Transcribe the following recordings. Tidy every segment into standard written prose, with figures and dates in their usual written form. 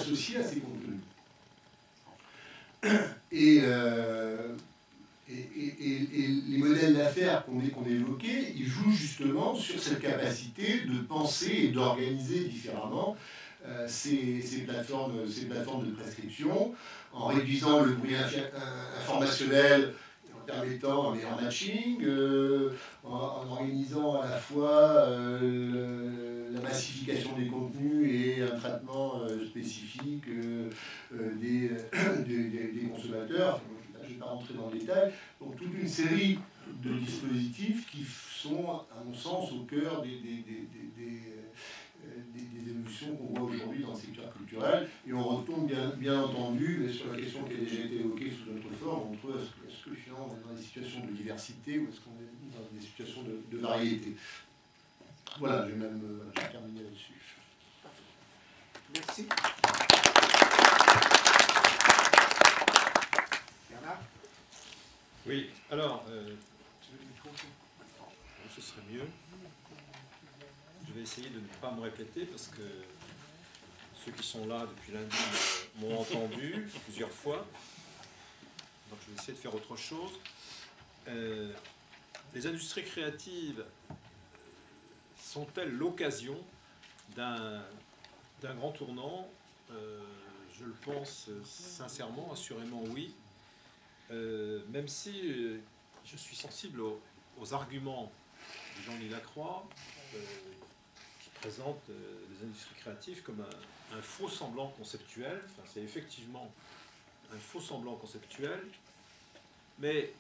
associés à ces contenus. Et les modèles d'affaires qu'on évoquait, ils jouent justement sur cette capacité de penser et d'organiser différemment ces plateformes de prescription, en réduisant le bruit informationnel, en permettant un meilleur matching, en organisant à la fois la massification des contenus et un traitement spécifique des consommateurs. Je ne vais pas rentrer dans le détail. Donc toute une série de dispositifs qui sont, à mon sens, au cœur des évolutions qu'on voit aujourd'hui dans le secteur culturel. Et on retombe bien entendu sur la question qui a déjà été évoquée sous d'autres formes, entre est-ce que finalement on est dans des situations de diversité ou est-ce qu'on est dans des situations de variété. Voilà, j'ai terminé là-dessus. Merci. Bernard ? Oui, alors, ce serait mieux. Je vais essayer de ne pas me répéter parce que ceux qui sont là depuis lundi m'ont entendu plusieurs fois. Donc je vais essayer de faire autre chose. Les industries créatives sont-elles l'occasion d'un grand tournant? Je le pense sincèrement, assurément oui. Même si je suis sensible aux arguments de Jean-Louis Lacroix, qui présente les industries créatives comme un faux semblant conceptuel. Enfin, c'est effectivement un faux semblant conceptuel, mais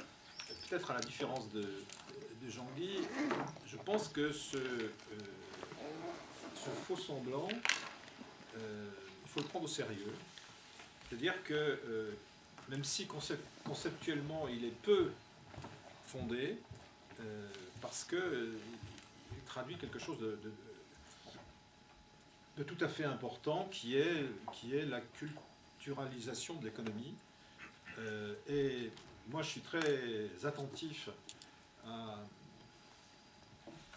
peut-être à la différence de Jean-Guy, je pense que ce faux semblant, il faut le prendre au sérieux. C'est-à-dire que même si conceptuellement il est peu fondé, parce qu'il traduit quelque chose de tout à fait important qui est la culturalisation de l'économie. Et moi je suis très attentif à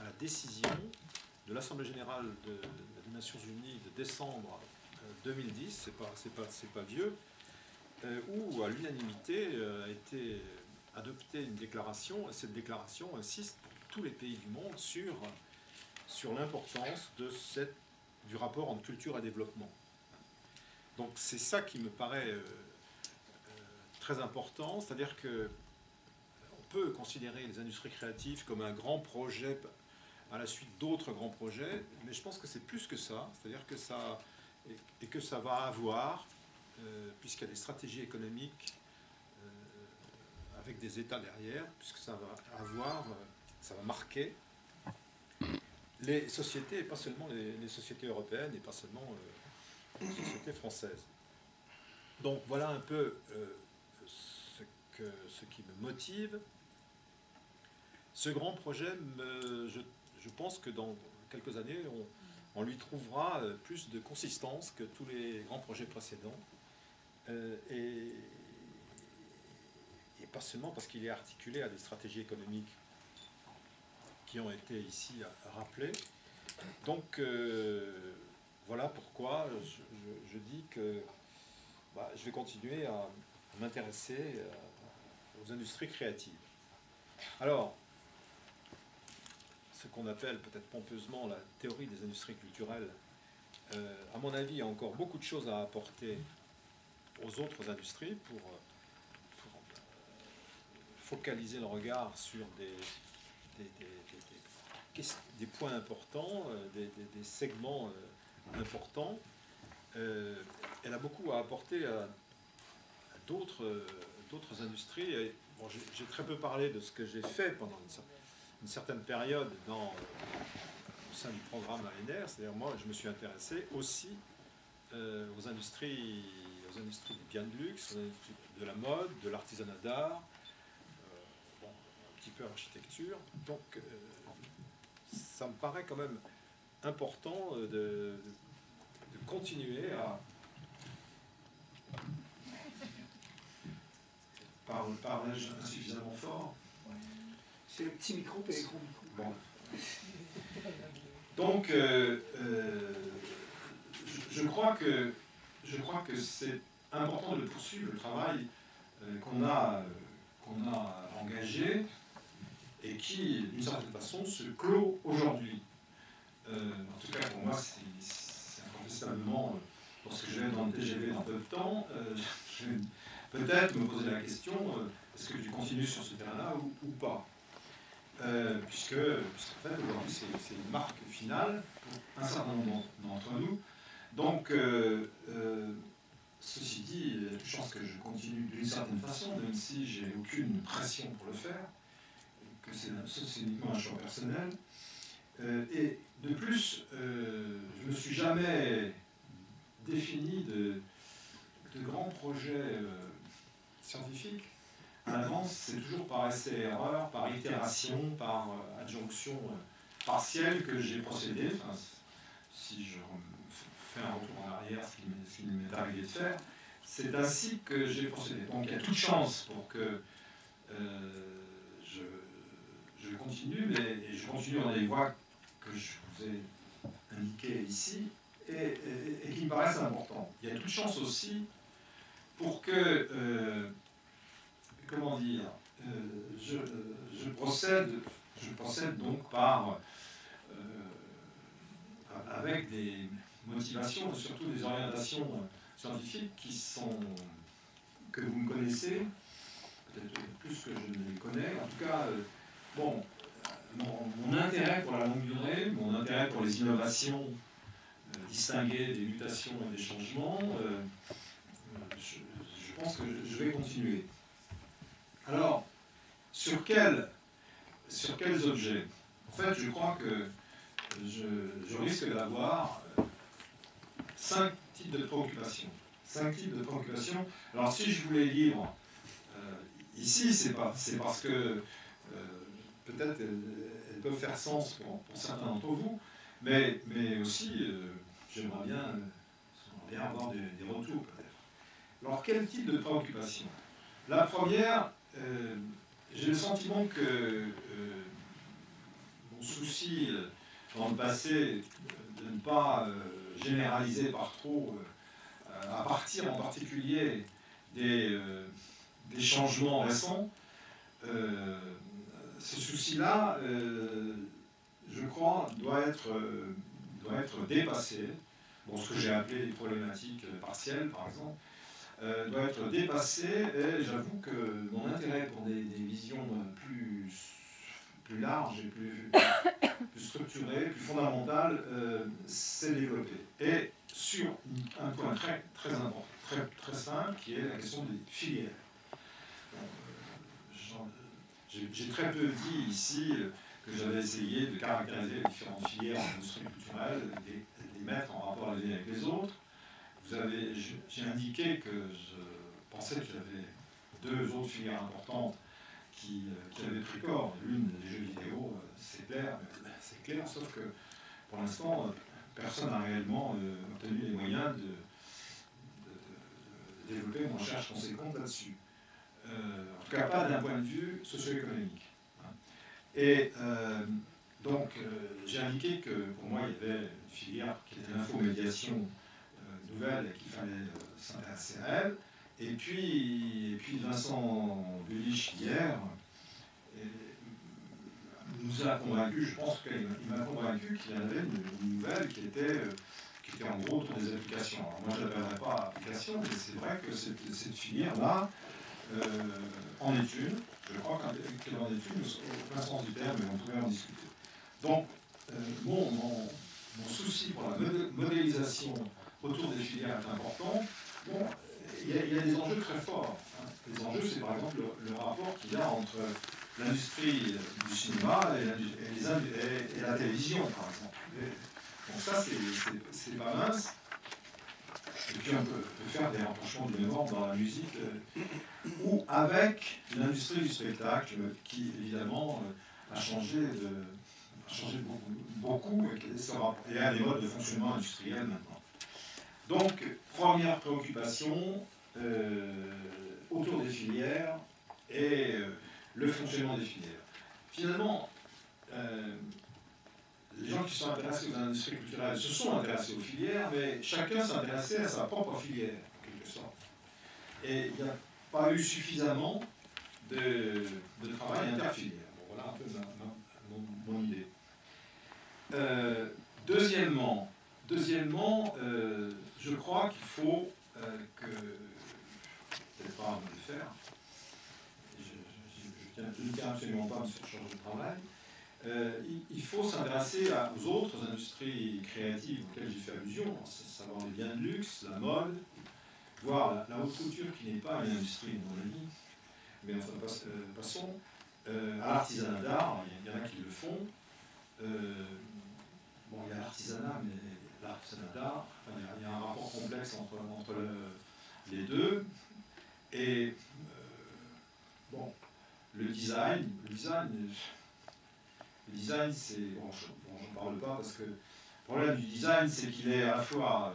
la décision de l'Assemblée générale des Nations Unies de décembre 2010, c'est pas vieux, où à l'unanimité a été adoptée une déclaration, et cette déclaration insiste pour tous les pays du monde sur l'importance du rapport entre culture et développement. Donc c'est ça qui me paraît très important, c'est-à-dire que on peut considérer les industries créatives comme un grand projet à la suite d'autres grands projets, mais je pense que c'est plus que ça, c'est-à-dire que ça va avoir, puisqu'il y a des stratégies économiques avec des États derrière, puisque ça va marquer les sociétés, et pas seulement les sociétés européennes, et pas seulement les sociétés françaises. Donc voilà un peu ce qui me motive. Ce grand projet, je pense que dans quelques années, on lui trouvera plus de consistance que tous les grands projets précédents. Et pas seulement parce qu'il est articulé à des stratégies économiques qui ont été ici rappelées. Donc voilà pourquoi je dis que je vais continuer à m'intéresser aux industries créatives. Alors, ce qu'on appelle peut-être pompeusement la théorie des industries culturelles, à mon avis, il y a encore beaucoup de choses à apporter aux autres industries pour focaliser le regard sur des points importants, des segments importants. Elle a beaucoup à apporter à d'autres industries. Et, bon, j'ai très peu parlé de ce que j'ai fait pendant une certaine période au sein du programme ANR, c'est-à-dire moi je me suis intéressé aussi aux industries du bien de luxe, aux industries de la mode, de l'artisanat d'art, un petit peu architecture. Donc ça me paraît quand même important de continuer à parler suffisamment fort. C'est le petit micro et les gros micros. Bon. Donc, je crois je crois que c'est important de poursuivre le travail qu'on a engagé et qui, d'une certaine façon, se clôt aujourd'hui. En tout cas, pour moi, c'est incontestablement, lorsque je vais dans le TGV dans peu de temps, je vais peut-être me poser la question, est-ce que tu continues sur ce terrain-là ou pas, puisqu'en fait, aujourd'hui, c'est une marque finale pour un certain nombre d'entre nous. Donc, ceci dit, il y a de chances que je continue d'une certaine façon, même si j'ai aucune pression pour le faire, que c'est uniquement un choix personnel. Et de plus, je ne me suis jamais défini de grands projets scientifiques. À l'avance, c'est toujours par essai-erreur, par itération, par adjonction partielle que j'ai procédé. Enfin, si je fais un retour en arrière, ce qui m'est arrivé de faire, c'est ainsi que j'ai procédé. Donc il y a toute chance pour que je continue, mais je continue dans les voies que je vous ai indiquées ici et qui me paraissent importantes. Il y a toute chance aussi pour que, comment dire, je procède donc avec des motivations, surtout des orientations scientifiques que vous me connaissez, peut-être plus que je ne les connais. En tout cas, bon, mon intérêt pour la longue durée, mon intérêt pour les innovations distinguées des mutations et des changements, je pense que je vais continuer. Alors, sur quels objets? En fait, je crois que je risque d'avoir 5 types de préoccupations. 5 types de préoccupations. Alors, si je vous les livre ici, c'est parce que peut-être elles peuvent faire sens pour certains d'entre vous, mais aussi, j'aimerais bien avoir des retours, peut-être. Alors, quel type de préoccupation? La première, j'ai le sentiment que mon souci dans le passé de ne pas généraliser par trop, à partir en particulier des changements récents, ce souci-là, je crois, doit être dépassé. Bon, ce que j'ai appelé les problématiques partielles, par exemple, doit être dépassé, et j'avoue que mon intérêt pour des visions plus larges et plus structurées, plus fondamentales, s'est développé. Et sur un point très important, très simple, qui est la question des filières. J'ai très peu dit ici que j'avais essayé de caractériser les différentes filières en industrie culturelle, de les mettre en rapport les unes avec les autres. J'ai indiqué que je pensais qu'il y avait 2 autres filières importantes qui avaient pris corps. L'une des jeux vidéo, c'est clair, sauf que pour l'instant, personne n'a réellement obtenu les moyens de développer une recherche conséquente là-dessus. En tout cas, pas d'un point de vue socio-économique. Et donc, j'ai indiqué que pour moi, il y avait une filière qui était l'infomédiation nouvelle et qu'il fallait s'intéresser à elle. Et puis Vincent Bullich, hier, nous a convaincus, je pense qu'il m'a convaincu qu'il y avait une nouvelle qui était en gros autour des applications. Alors moi, je ne l'appellerais pas application, mais c'est vrai que cette filière-là en est une. Je crois qu'elle en est une, au plein sens du terme, mais on pourrait en discuter. Donc, mon souci pour la modélisation autour des filières est important. Bon, il y a des enjeux très forts. Les enjeux, c'est par exemple le rapport qu'il y a entre l'industrie du cinéma et la télévision, par exemple. Donc ça, c'est pas mince. Et puis on peut faire des rapprochements du même ordre dans la musique, ou avec l'industrie du spectacle, qui évidemment a changé beaucoup et a des modes de fonctionnement industriel maintenant. Donc, première préoccupation autour des filières et le fonctionnement des filières. Finalement, les gens qui sont intéressés aux industries culturelles se sont intéressés aux filières, mais chacun s'intéressait à sa propre filière, en quelque sorte. Et il n'y a pas eu suffisamment de travail interfilière. Bon, voilà un peu mon idée. Deuxièmement, je crois qu'il faut que... Peut-être pas à me le faire. Je ne tiens absolument pas à me charger de travail. Il faut s'intéresser aux autres industries créatives auxquelles j'ai fait allusion, à savoir les biens de luxe, la mode, voire la haute couture qui n'est pas une industrie, à mon avis, mais enfin passons, à l'artisanat d'art, il y en a qui le font. Bon, il y a l'artisanat, mais l'artisanat d'art, enfin, il y a un rapport complexe entre les deux. Et bon, le design, c'est... Bon, j'en parle pas parce que le problème du design, c'est qu'il est à la fois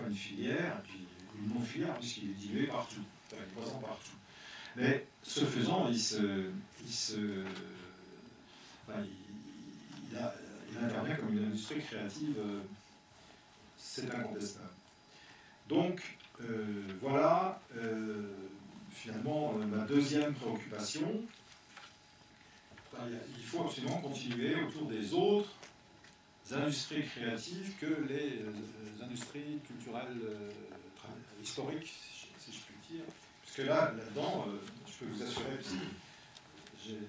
une filière et puis une non-filière, puisqu'il est dilué partout, enfin, il est présent partout. Mais ce faisant, il intervient comme une industrie créative, c'est incontestable. Donc, voilà, finalement, ma deuxième préoccupation. Il faut absolument continuer autour des autres industries créatives que les industries culturelles historiques, si je puis dire. Parce que là-dedans, je peux vous assurer que j'ai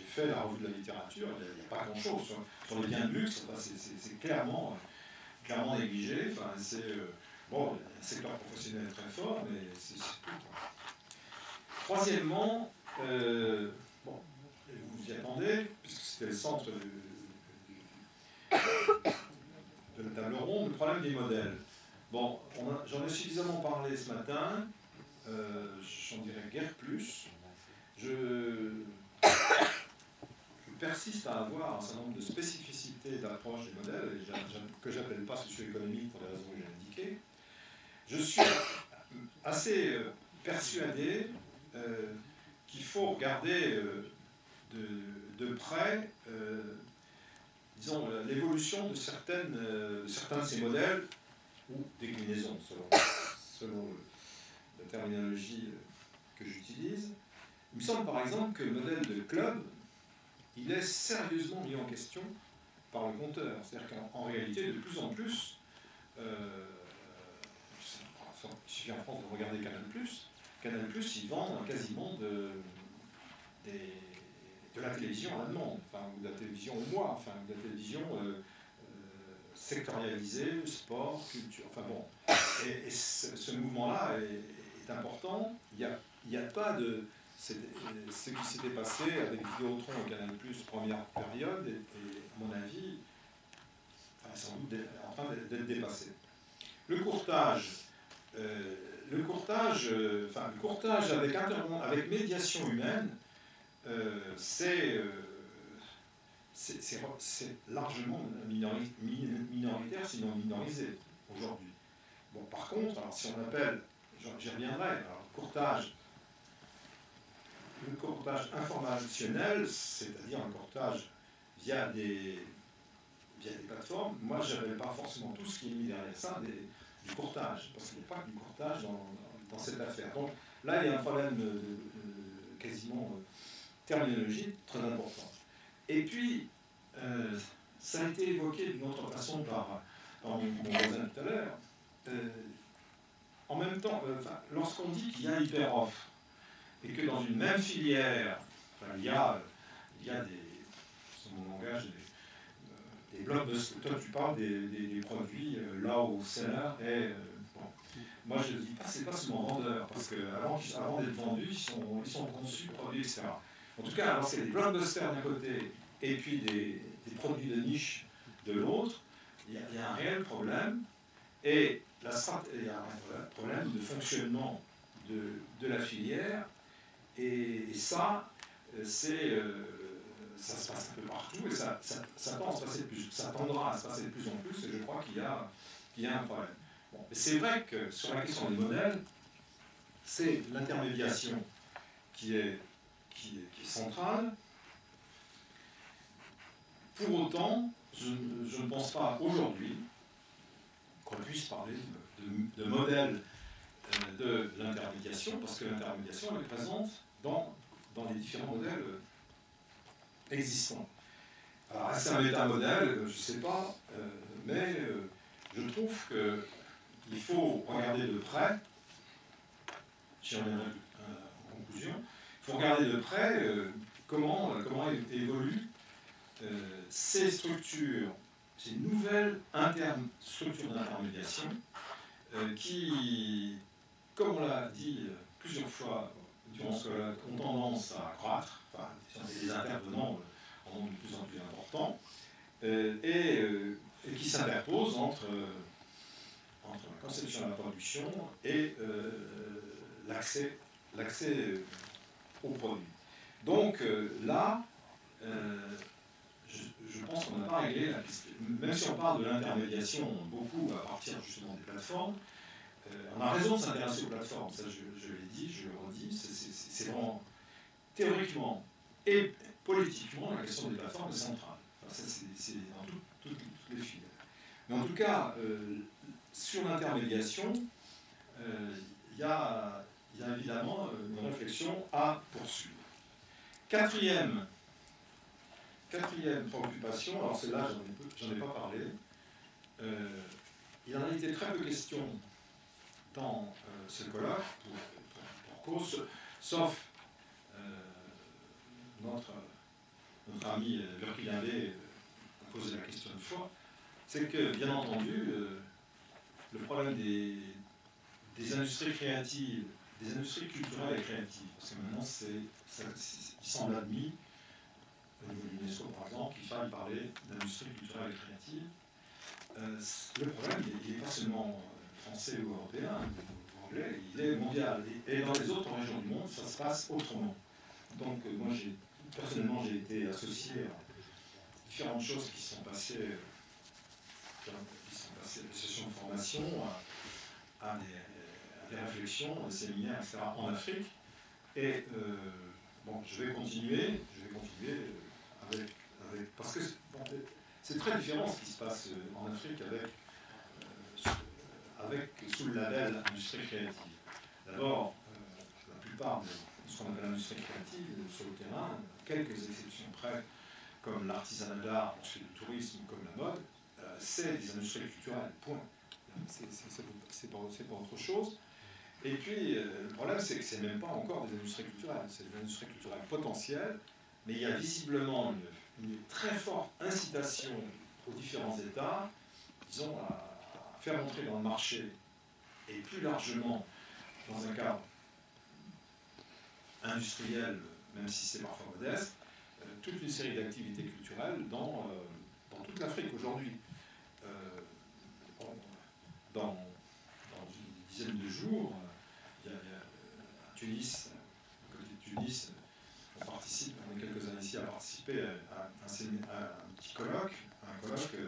fait la revue de la littérature, il n'y a pas grand-chose sur les biens de luxe, enfin, c'est clairement négligé. Enfin, bon, il y a un secteur professionnel très fort, mais c'est tout. Troisièmement, bon, vous y attendez, puisque c'était le centre de la table ronde, le problème des modèles. Bon, j'en ai suffisamment parlé ce matin, j'en dirais guère plus. Je persiste à avoir un certain nombre de spécificités d'approche des modèles, que je n'appelle pas socio-économiques pour les raisons que j'ai indiquées. Je suis assez persuadé qu'il faut regarder de près, disons, l'évolution de certains de ces modèles, ou déclinaisons, selon la terminologie que j'utilise. Il me semble par exemple que le modèle de club, il est sérieusement mis en question par le compteur. C'est-à-dire qu'en réalité, de plus en plus, il suffit en France de regarder Canal+, il vend quasiment de la télévision à la demande, enfin, ou de la télévision au mois, enfin, de la télévision sectorialisée, sport, culture, enfin bon. Et ce mouvement-là est important. Il n'y a pas de... ce qui s'était passé avec Vidéotron et Canal+, première période, et à mon avis, enfin, sans doute en train d'être dépassé. Le courtage avec médiation humaine, c'est largement minoritaire, sinon minorisé aujourd'hui. Bon, par contre, alors, si on appelle, j'y reviendrai, alors, le courtage informationnel, c'est-à-dire un courtage via des plateformes, moi je n'avais pas forcément tout ce qui est mis derrière ça du courtage, parce qu'il n'y a pas que du courtage dans cette affaire. Donc là, il y a un problème quasiment terminologique très important. Et puis, ça a été évoqué d'une autre façon par mon voisin tout à l'heure. En même temps, lorsqu'on dit qu'il y a hyper-offre, et que dans une même filière, enfin, il y a des, sur mon langage, des blockbusters. Toi, tu parles des produits low seller et bon. Moi, je ne dis pas, c'est pas seulement vendeur, parce qu'avant d'être vendus, ils sont conçus, produits, etc. En tout cas, alors c'est des blockbusters d'un côté et puis des produits de niche de l'autre. Il y a un réel problème et il y a un problème de fonctionnement de la filière. Et ça, ça se passe un peu partout et ça tend à se passer ça tendra à se passer de plus en plus et je crois qu'il y a un problème. Bon, mais c'est vrai que sur la question des modèles, c'est l'intermédiation qui est centrale Pour autant, je ne pense pas aujourd'hui qu'on puisse parler de modèle de l'intermédiation, parce que l'intermédiation est présente dans les différents modèles existants. Alors, est-ce un métamodèle? Je ne sais pas, mais je trouve qu'il faut regarder de près, j'y reviendrai en conclusion, il faut regarder de près comment évoluent ces structures, ces nouvelles structures d'intermédiation qui, comme on l'a dit plusieurs fois durant ce colloque, ont tendance à croître, enfin, les intervenants en nombre de plus en plus important, et qui s'interposent entre la conception de la production et l'accès aux produits. Donc là, je pense qu'on n'a pas réglé la question. Même si on parle de l'intermédiation beaucoup à partir justement des plateformes, on a raison de s'intéresser aux plateformes, ça je l'ai dit, je le redis, c'est vraiment théoriquement et politiquement la question des plateformes est centrale. Enfin, ça c'est dans toutes les filières. Mais en tout cas, sur l'intermédiation, il y a évidemment une réflexion à poursuivre. Quatrième préoccupation, alors celle-là j'en ai pas parlé, il en a été très peu question dans ce colloque, pour cause, sauf notre ami Burkinabe a posé la question une fois, c'est que, bien entendu, le problème des industries créatives, des industries culturelles et créatives, parce que maintenant, il semble admis, au niveau de l'UNESCO par exemple, qu'il faille parler d'industrie culturelle et créative. Le problème, il n'est pas seulement français ou européen, ou anglais, il est mondial. Et dans les autres régions du monde, ça se passe autrement. Donc moi, personnellement, j'ai été associé à différentes choses qui sont passées, des sessions de formation, à des réflexions, des séminaires, etc., en Afrique. Et bon, je vais continuer parce que c'est très différent ce qui se passe en Afrique sous le label industrie créative. D'abord, la plupart de ce qu'on appelle l'industrie créative sur le terrain, quelques exceptions près, comme l'artisanat d'art, ensuite le tourisme, comme la mode, c'est des industries culturelles, point. C'est pas autre chose. Et puis, le problème, c'est que ce n'est même pas encore des industries culturelles, c'est des industries culturelles potentielles, mais il y a visiblement une très forte incitation aux différents États, disons, à faire entrer dans le marché, et plus largement dans un cadre industriel, même si c'est parfois modeste, toute une série d'activités culturelles dans toute l'Afrique aujourd'hui. Dans une dizaine de jours, il y a à Tunis, à côté de Tunis, on est quelques années ici à participer à un petit colloque,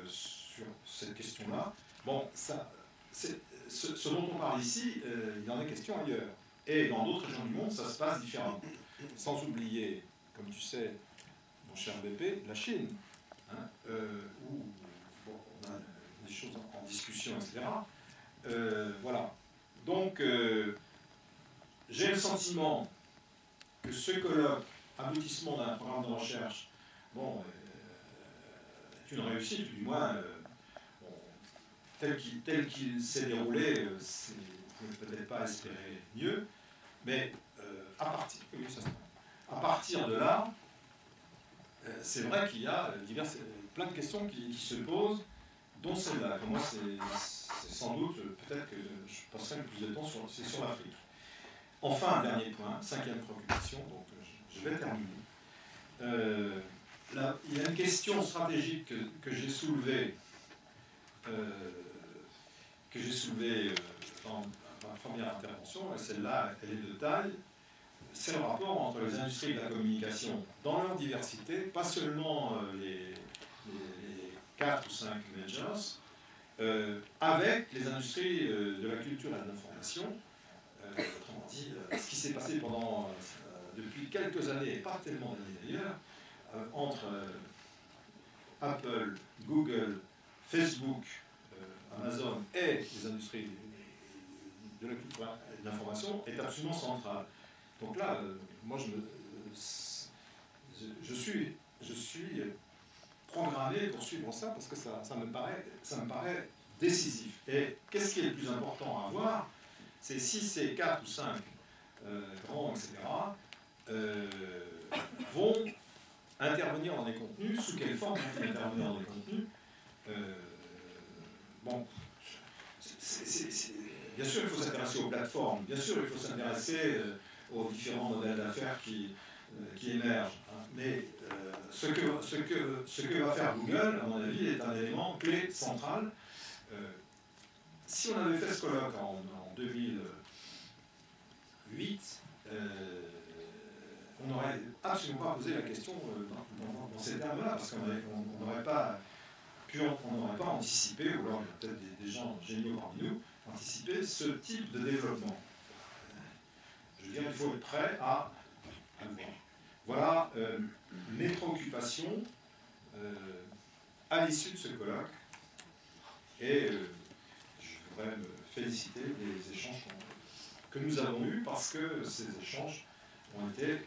sur cette question-là. Bon, ce dont on parle ici, il en est question ailleurs. Et dans d'autres régions du monde, ça se passe différemment. Sans oublier, comme tu sais, mon cher BP, la Chine, hein, où bon, on a des choses en discussion, etc. Voilà. Donc, j'ai le sentiment que ce colloque, aboutissement d'un programme de recherche, bon, est une réussite, du moins, bon, tel qu'il s'est déroulé, on ne peut peut-être pas espérer mieux, mais à partir de là, c'est vrai qu'il y a plein de questions qui se posent, dont celle-là. Pour moi, c'est sans doute, peut-être que je passerai le plus de temps sur l'Afrique. Enfin, un dernier point, cinquième préoccupation, donc je vais terminer. Il y a une question stratégique que j'ai soulevée dans ma première intervention, et celle-là, elle est de taille. C'est le rapport entre les industries de la communication dans leur diversité, pas seulement les 4 ou 5 majors, avec les industries de la culture et de l'information. Autrement dit, ce qui s'est passé depuis quelques années, et pas tellement d'années d'ailleurs, entre Apple, Google, Facebook, Amazon et les industries de la culture et de l'information est absolument centrale. Donc là, moi je suis programmé pour suivre ça parce que ça me paraît décisif. Et qu'est-ce qui est le plus important à voir? C'est si ces 4 ou 5 grands, etc., vont intervenir dans les contenus, sous quelle forme vont-ils intervenir dans les contenus? Bon, bien sûr, il faut s'intéresser aux plateformes, bien sûr, il faut s'intéresser aux différents modèles d'affaires qui émergent. Hein. Mais ce que va faire Google, à mon avis, est un élément clé central. Si on avait fait ce colloque en 2008, on n'aurait absolument pas posé la question dans ces termes-là, parce qu'on n'aurait pas anticipé, ou alors il y a peut-être des gens géniaux parmi nous, anticiper ce type de développement. Je veux dire, il faut être prêt à le voir. Voilà mes préoccupations à l'issue de ce colloque. Et je voudrais me féliciter des échanges que nous avons eus, parce que ces échanges ont été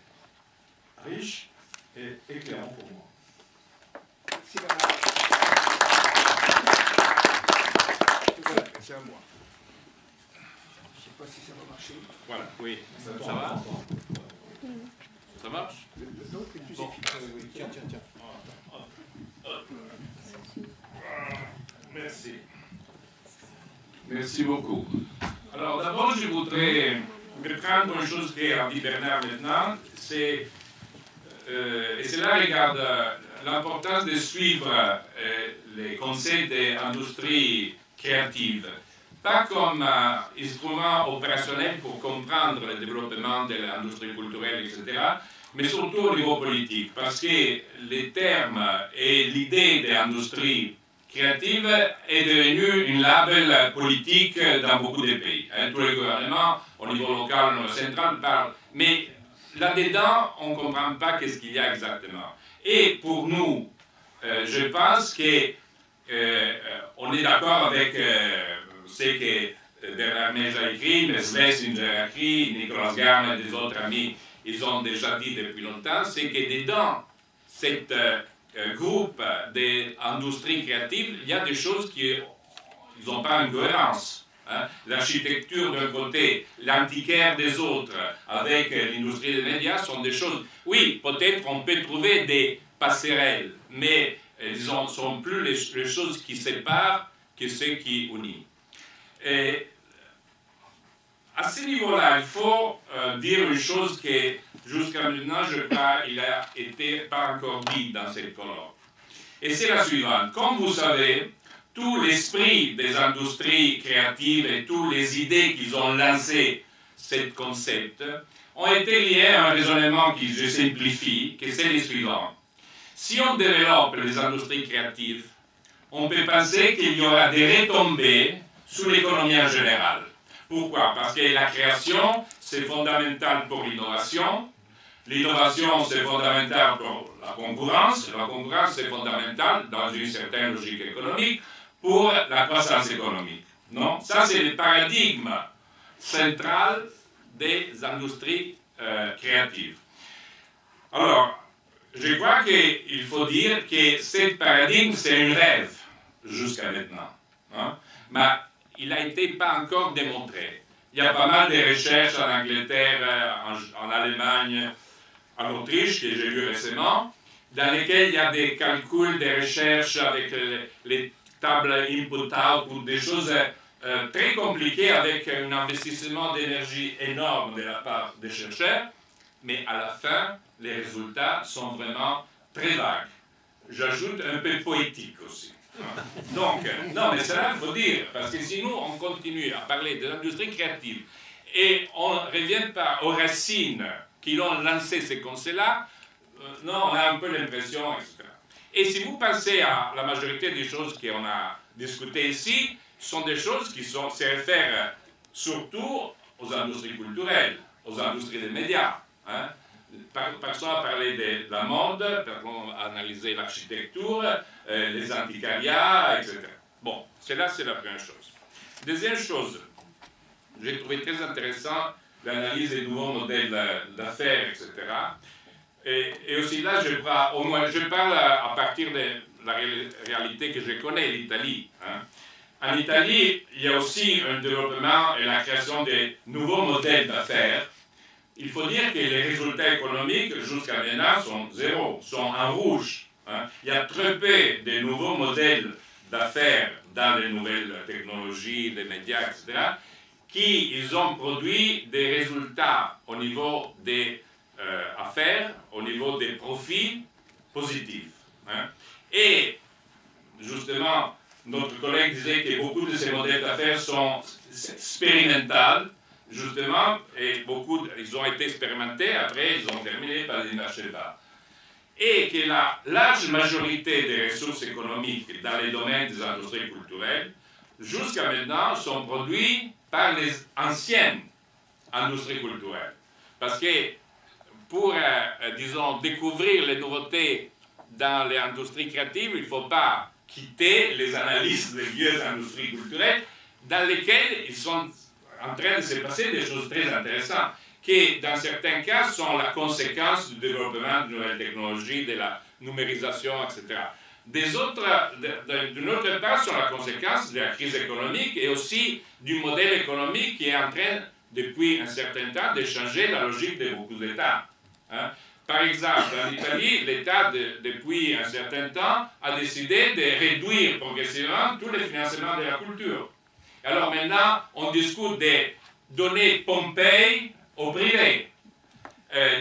riches et éclairants pour moi. Merci Bernard. C'est à moi. Je ne sais pas si ça va marcher. Voilà, oui. Ça va? Ça marche? Non, c'est plus Bon. efficace. Oui, tiens. Merci. Merci beaucoup. Alors d'abord, je voudrais reprendre une chose qu'a dit Bernard maintenant, et cela regarde l'importance de suivre les conseils des industries créatives, pas comme instrument opérationnel pour comprendre le développement de l'industrie culturelle, etc., mais surtout au niveau politique, parce que les termes et l'idée de l'industrie créative est devenue une label politique dans beaucoup de pays. Tous les gouvernements, au niveau local, au niveau central, parlent. Mais là-dedans, on ne comprend pas qu'est-ce qu'il y a exactement. Et pour nous, je pense qu'on est d'accord avec ce que Bernard Neige a écrit, mais Schlesinger a écrit, Nicolas Garn et des autres amis, ils ont déjà dit depuis longtemps, c'est que dedans, cette groupe d'industries créatives, il y a des choses qui n'ont pas une cohérence. Hein. L'architecture d'un côté, l'antiquaire des autres, avec l'industrie des médias, sont des choses... Oui, peut-être on peut trouver des passerelles, mais elles ne sont plus les choses qui séparent que celles qui unissent. Et à ce niveau-là, il faut dire une chose que jusqu'à maintenant, je crois, il n'a été pas encore dit dans cette colloque. Et c'est la suivante. Comme vous savez, tout l'esprit des industries créatives et toutes les idées qu'ils ont lancées, ce concept, ont été liés à un raisonnement qui, je simplifie, que c'est le suivant. Si on développe les industries créatives, on peut penser qu'il y aura des retombées sur l'économie en général. Pourquoi? Parce que la création, c'est fondamental pour l'innovation. L'innovation, c'est fondamental pour la concurrence. La concurrence, c'est fondamental, dans une certaine logique économique, pour la croissance économique. Non? Ça, c'est le paradigme central des industries créatives. Alors, je crois qu'il faut dire que ce paradigme, c'est un rêve jusqu'à maintenant. Hein? Mais il n'a été pas encore démontré. Il y a pas mal de recherches en Angleterre, en Allemagne, en Autriche, que j'ai vu récemment, dans lesquelles il y a des calculs, des recherches avec les tables input-output, des choses très compliquées avec un investissement d'énergie énorme de la part des chercheurs, mais à la fin, les résultats sont vraiment très vagues. J'ajoute un peu poétique aussi. Donc, non, mais cela, il faut dire, parce que sinon, on continue à parler de l'industrie créative et on ne revient pas aux racines qui ont lancé ces conseils-là, non, on a un peu l'impression, etc. Et si vous pensez à la majorité des choses qu'on a discutées ici, sont des choses qui se réfèrent surtout aux industries culturelles, aux industries des médias. Hein. Personne n'a parlé de la mode, personne n'a analysé l'architecture, les antiquariats, etc. Bon, cela c'est la première chose. Deuxième chose, j'ai trouvé très intéressant l'analyse des nouveaux modèles d'affaires, etc. Et aussi là, je parle à partir de la réalité que je connais, l'Italie. Hein. En Italie, il y a aussi un développement et la création de nouveaux modèles d'affaires. Il faut dire que les résultats économiques jusqu'à maintenant sont zéro, sont en rouge. Hein. Il y a très peu de nouveaux modèles d'affaires dans les nouvelles technologies, les médias, etc., qui ils ont produit des résultats au niveau des affaires, au niveau des profits positifs. Hein. Et justement, notre collègue disait que beaucoup de ces modèles d'affaires sont expérimentaux, justement, et beaucoup, ils ont été expérimentés, après ils ont terminé par les marchés bas. Et que la large majorité des ressources économiques dans les domaines des industries culturelles, jusqu'à maintenant, sont produits par les anciennes industries culturelles. Parce que pour, disons, découvrir les nouveautés dans les industries créatives, il ne faut pas quitter les analyses des vieilles industries culturelles dans lesquelles ils sont en train de se passer des choses très intéressantes qui, dans certains cas, sont la conséquence du développement de nouvelles technologies, de la numérisation, etc. D'une autre part, sont la conséquence de la crise économique et aussi du modèle économique qui est en train, depuis un certain temps, de changer la logique de beaucoup d'États. Hein? Par exemple, en Italie, l'État, depuis un certain temps, a décidé de réduire progressivement tous les financements de la culture. Alors maintenant, on discute de donner Pompéi au privé.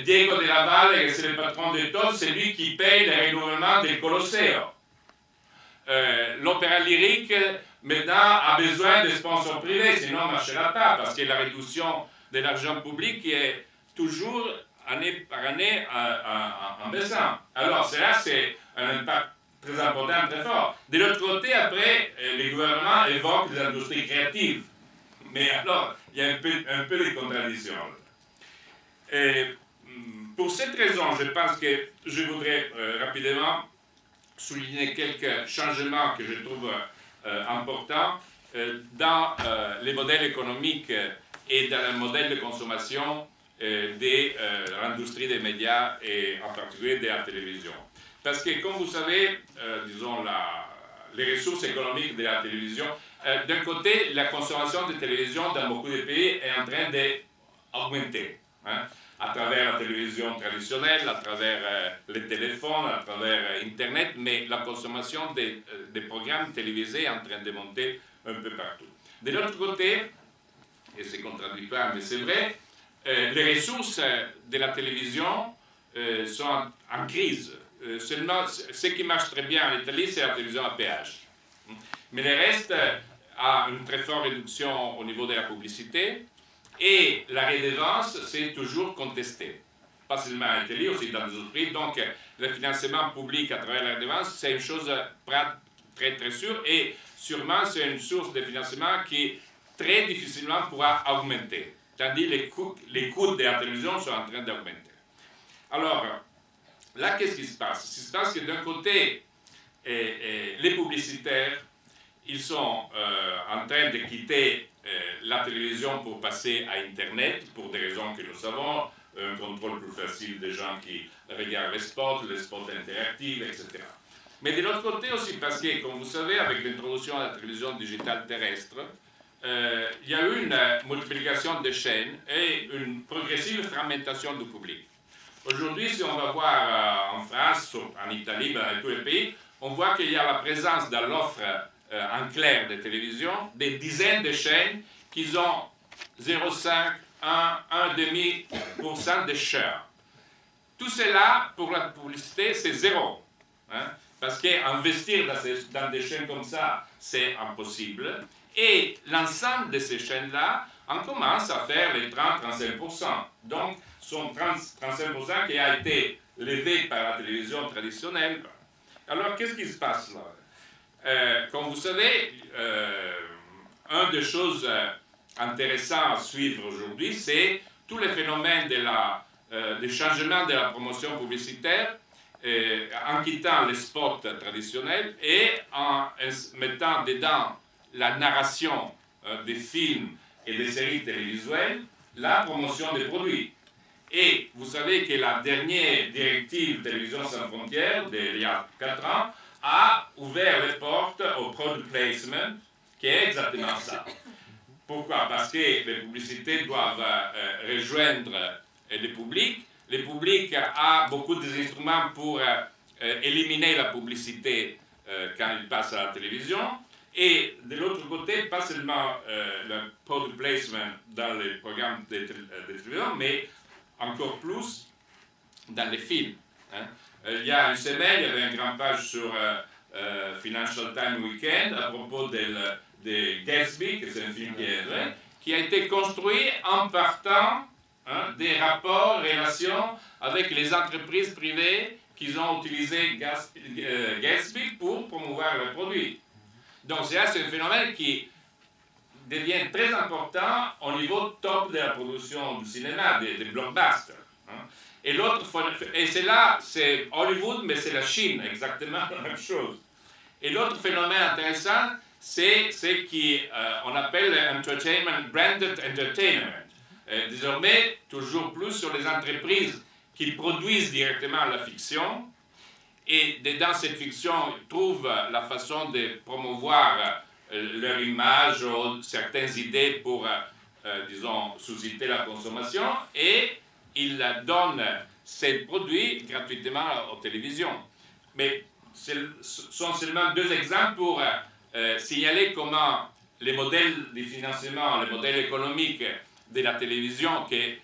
Diego de la Valle, c'est le patron de tout, c'est lui qui paye le renouvellement del Colosseo. L'opéra lyrique, maintenant, a besoin de sponsors privés, sinon on ne marchera pas, parce que la réduction de l'argent public est toujours, année par année, en baissant. Alors, cela, c'est un impact très important, très fort. De l'autre côté, après, les gouvernements évoquent les industries créatives. Mais alors, il y a un peu de contradiction. Et pour cette raison, je pense que je voudrais rapidement souligner quelques changements que je trouve importants dans les modèles économiques et dans le modèle de consommation de l'industrie des médias et en particulier de la télévision. Parce que, comme vous savez, disons, les ressources économiques de la télévision, d'un côté, la consommation de télévision dans beaucoup de pays est en train d'augmenter. Hein, à travers la télévision traditionnelle, à travers les téléphones, à travers Internet, mais la consommation des programmes télévisés est en train de monter un peu partout. De l'autre côté, et c'est contradictoire, mais c'est vrai, les ressources de la télévision sont en crise. Seulement, ce qui marche très bien en Italie, c'est la télévision à péage. Mais le reste a une très forte réduction au niveau de la publicité. Et la redevance, c'est toujours contesté. Pas seulement en Italie, aussi dans les autres pays. Donc, le financement public à travers la redevance, c'est une chose très, très sûre. Et sûrement, c'est une source de financement qui très difficilement pourra augmenter. Tandis que les coûts de la télévision sont en train d'augmenter. Alors, là, qu'est-ce qui se passe? Ce qui se passe que d'un côté, les publicitaires, ils sont en train de quitter la télévision pour passer à Internet, pour des raisons que nous savons, un contrôle plus facile des gens qui regardent les spots interactifs, etc. Mais de l'autre côté aussi, parce que, comme vous savez, avec l'introduction de la télévision digitale terrestre, il y a eu une multiplication des chaînes et une progressive fragmentation du public. Aujourd'hui, si on va voir en France, en Italie, dans tous les pays, on voit qu'il y a la présence dans l'offre en clair de télévision, des dizaines de chaînes qui ont 0,5, 1,5% de share. Tout cela, pour la publicité, c'est zéro. Hein, parce qu'investir dans des chaînes comme ça, c'est impossible. Et l'ensemble de ces chaînes-là, on commence à faire les 30-35%. Donc, sont 35% qui a été levé par la télévision traditionnelle. Alors, qu'est-ce qui se passe là? Comme vous savez, une des choses intéressantes à suivre aujourd'hui, c'est tous les phénomènes de la des changements de la promotion publicitaire en quittant les spots traditionnels et en mettant dedans la narration des films et des séries télévisuelles, la promotion des produits. Et vous savez que la dernière directive Télévision sans frontières, d'il y a 4 ans, a ouvert les portes au product placement, qui est exactement ça. Pourquoi? Parce que les publicités doivent rejoindre le public. Le public a beaucoup d'instruments pour éliminer la publicité quand il passe à la télévision. Et de l'autre côté, pas seulement le product placement dans les programmes de télévision, mais encore plus dans les films. Hein. Il y a une semaine, il y avait une grande page sur Financial Times Weekend à propos de Gatsby, que c'est un film qui a été construit en partant des rapports, relations avec les entreprises privées qui ont utilisé Gatsby pour promouvoir leurs produits. Donc c'est un phénomène qui devient très important au niveau top de la production du cinéma, des blockbusters. Hein. Et c'est là, c'est Hollywood, mais c'est la Chine, exactement la même chose. Et l'autre phénomène intéressant, c'est ce qu'on appelle branded entertainment. Désormais, toujours plus sur les entreprises qui produisent directement la fiction. Et dans cette fiction, ils trouvent la façon de promouvoir leur image ou certaines idées pour, disons, susciter la consommation. Et ils donnent ces produits gratuitement aux télévisions. Mais ce sont seulement 2 exemples pour signaler comment les modèles de financement, les modèles économiques de la télévision, qui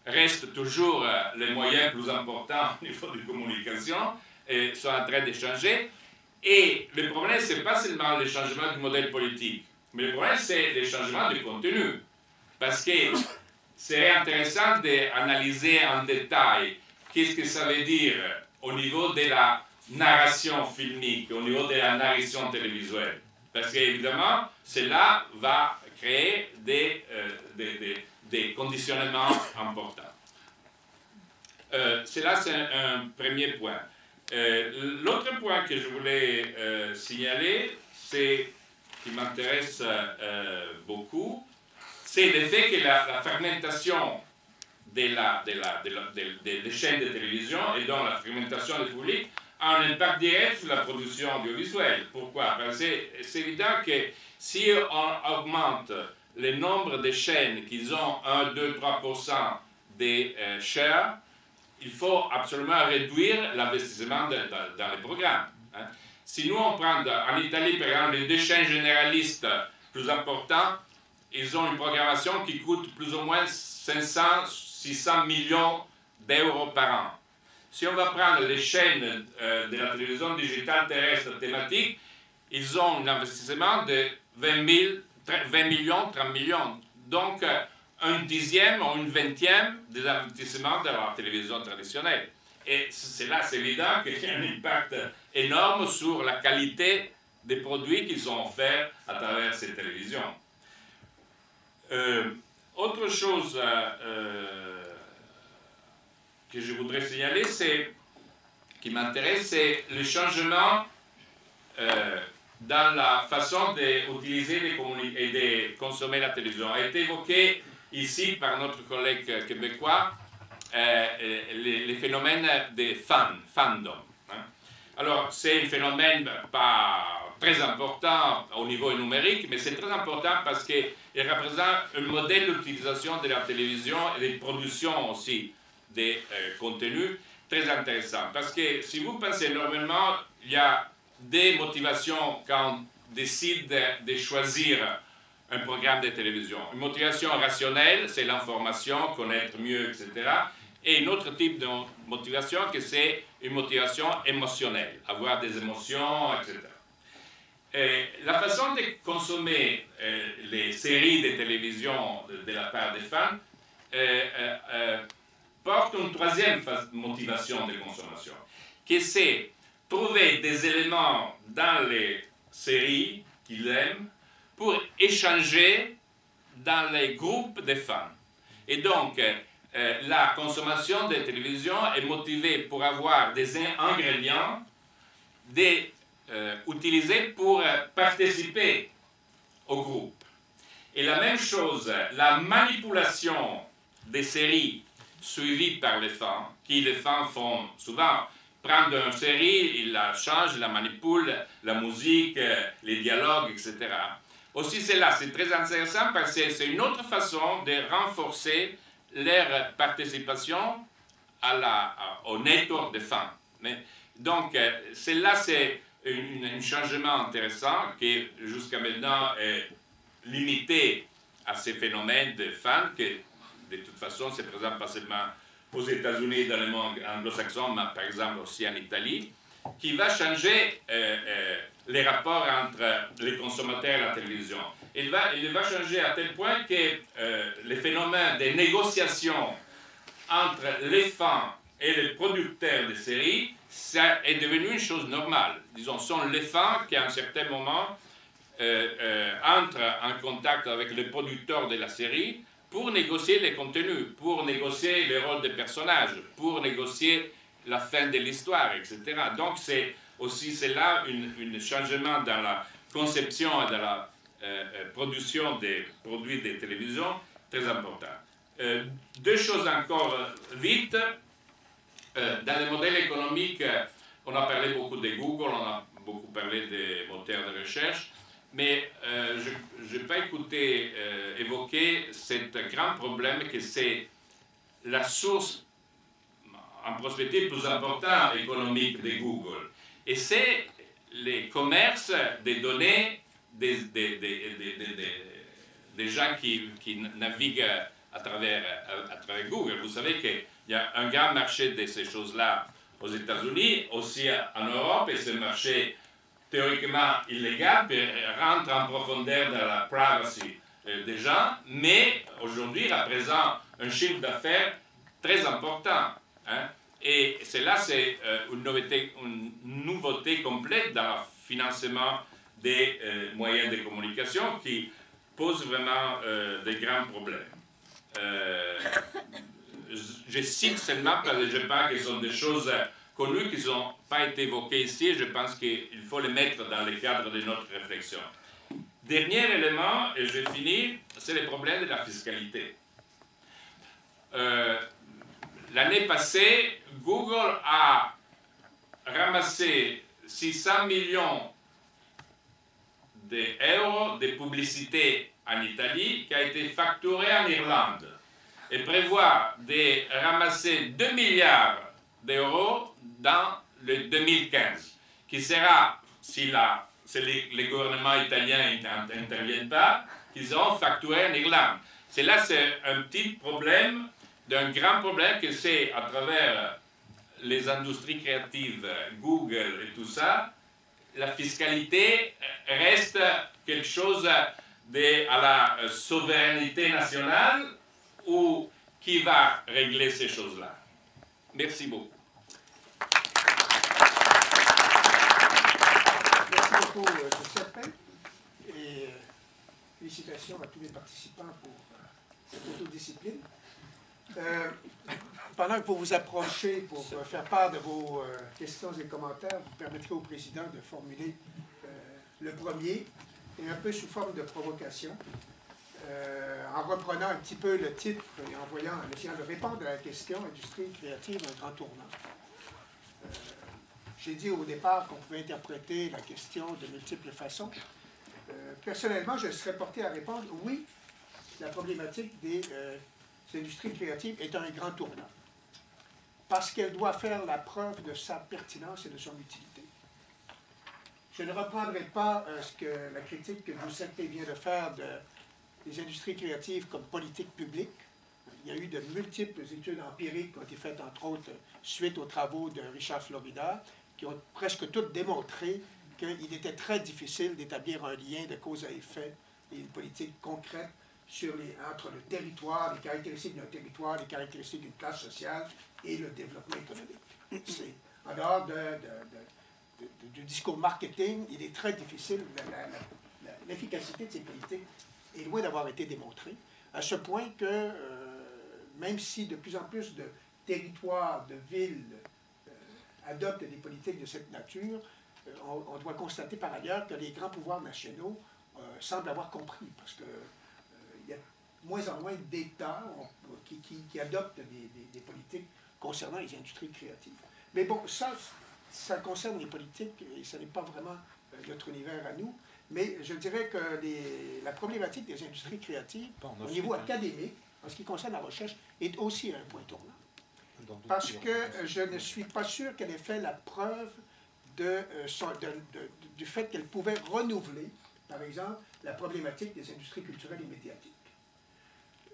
reste toujours le moyen plus important au niveau de communication, sont en train de changer. Et le problème, ce n'est pas seulement le changement du modèle politique, mais le problème, c'est le changement du contenu. Parce que c'est intéressant d'analyser en détail qu'est-ce que ça veut dire au niveau de la narration filmique, au niveau de la narration télévisuelle. Parce qu'évidemment, cela va créer des conditionnements importants. Cela, c'est un premier point. L'autre point que je voulais signaler, qui m'intéresse beaucoup, c'est le fait que la fragmentation des chaînes de télévision et donc la fragmentation du public a un impact direct sur la production audiovisuelle. Pourquoi? Parce que c'est évident que si on augmente le nombre de chaînes qui ont 1, 2, 3% des shares, il faut absolument réduire l'investissement dans les programmes. Hein. Si nous on prend en Italie, par exemple, les 2 chaînes généralistes plus importantes, ils ont une programmation qui coûte plus ou moins 500-600 millions d'euros par an. Si on va prendre les chaînes de la télévision digitale terrestre thématique, ils ont un investissement de 20 millions, 30 millions. Donc, un dixième ou une vingtième des investissements de la télévision traditionnelle. Et c'est là, c'est évident qu'il y a un impact énorme sur la qualité des produits qui sont offerts à travers ces télévisions. Autre chose que je voudrais signaler, qui m'intéresse, c'est le changement dans la façon d'utiliser et de consommer la télévision. A été évoqué ici par notre collègue québécois les phénomènes de fandom. Hein. Alors, c'est un phénomène pas très important au niveau numérique, mais c'est très important parce qu'il représente un modèle d'utilisation de la télévision et de production aussi des contenus très intéressant. Parce que si vous pensez normalement, il y a des motivations quand on décide de choisir un programme de télévision. Une motivation rationnelle, c'est l'information, connaître mieux, etc. Et un autre type de motivation, que c'est une motivation émotionnelle, avoir des émotions, etc. Et la façon de consommer les séries de télévision de la part des fans porte une troisième motivation de consommation, qui c'est trouver des éléments dans les séries qu'ils aiment pour échanger dans les groupes de fans. Et donc, la consommation de télévision est motivée pour avoir des ingrédients utilisés pour participer au groupe. Et la même chose, la manipulation des séries suivies par les femmes, qui les femmes font souvent, prendre une série, ils la changent, ils la manipulent, la musique, les dialogues, etc. Aussi, c'est là, c'est très intéressant parce que c'est une autre façon de renforcer leur participation au network de femmes. Donc, celle-là, c'est un changement intéressant qui, jusqu'à maintenant, est limité à ces phénomènes de femmes, que de toute façon, c'est présent pas seulement aux États-Unis, dans le monde anglo-saxon, mais par exemple aussi en Italie, qui va changer les rapports entre les consommateurs et la télévision. Il va changer à tel point que les phénomènes de négociation entre les fans et les producteurs de séries, ça est devenu une chose normale. Disons, ce sont les fans qui, à un certain moment, entrent en contact avec les producteurs de la série pour négocier les contenus, pour négocier le rôle des personnages, pour négocier la fin de l'histoire, etc. Donc, c'est aussi là un changement dans la conception et dans la production des produits de télévision très important. Deux choses encore vite. Dans le modèle économique, on a parlé beaucoup de Google, on a beaucoup parlé des moteurs de recherche, mais je n'ai pas évoqué ce grand problème que c'est la source en prospective plus importante économique de Google. Et c'est les commerces des données des gens qui naviguent à travers Google. Vous savez qu'il y a un grand marché de ces choses-là aux États-Unis, aussi en Europe, et ce marché théoriquement illégal rentre en profondeur dans la privacy des gens, mais aujourd'hui représente un chiffre d'affaires très important. Hein? Et cela, c'est une nouveauté complète dans le financement des moyens de communication qui pose vraiment des grands problèmes. Je cite seulement parce que je pense que ce sont des choses connues qui n'ont pas été évoquées ici. Je pense qu'il faut les mettre dans le cadre de notre réflexion. Dernier élément, et je finis, c'est le problème de la fiscalité. L'année passée, Google a ramassé 600 millions d'euros de publicité en Italie qui a été facturé en Irlande et prévoit de ramasser 2 milliards d'euros dans le 2015, qui sera, si les gouvernements italiens n'interviennent pas, qui seront facturés en Irlande. Là, c'est un petit problème, d'un grand problème que c'est à travers les industries créatives, Google et tout ça, la fiscalité reste quelque chose à la souveraineté nationale ou qui va régler ces choses-là. Merci beaucoup. Merci beaucoup, Giuseppe. Et félicitations à tous les participants pour cette autodiscipline. Pendant que vous vous approchez pour faire part de vos questions et commentaires, vous permettrez au président de formuler le premier, et un peu sous forme de provocation, en reprenant un petit peu le titre et en essayant de répondre à la question « Industrie créative, un grand tournant ». J'ai dit au départ qu'on pouvait interpréter la question de multiples façons. Personnellement, je serais porté à répondre « Oui, la problématique des industries créatives est un grand tournant, parce qu'elle doit faire la preuve de sa pertinence et de son utilité. » Je ne reprendrai pas la critique que Giuseppe vient de faire des industries créatives comme politique publique. Il y a eu de multiples études empiriques qui ont été faites, entre autres, suite aux travaux de Richard Florida, qui ont presque toutes démontré qu'il était très difficile d'établir un lien de cause à effet et une politique concrète entre le territoire, les caractéristiques d'un territoire, les caractéristiques d'une classe sociale et le développement économique. En dehors du discours marketing, il est très difficile, l'efficacité de ces politiques est loin d'avoir été démontrée, à ce point que même si de plus en plus de territoires, de villes adoptent des politiques de cette nature, on doit constater par ailleurs que les grands pouvoirs nationaux semblent avoir compris, parce que il y a de moins en moins d'États qui adoptent des politiques concernant les industries créatives. Mais bon, ça concerne les politiques et ce n'est pas vraiment notre univers à nous. Mais je dirais que la problématique des industries créatives, au niveau académique, en ce qui concerne la recherche, est aussi un point tournant. Parce que je ne suis pas sûr qu'elle ait fait la preuve du fait qu'elle pouvait renouveler, par exemple, la problématique des industries culturelles et médiatiques.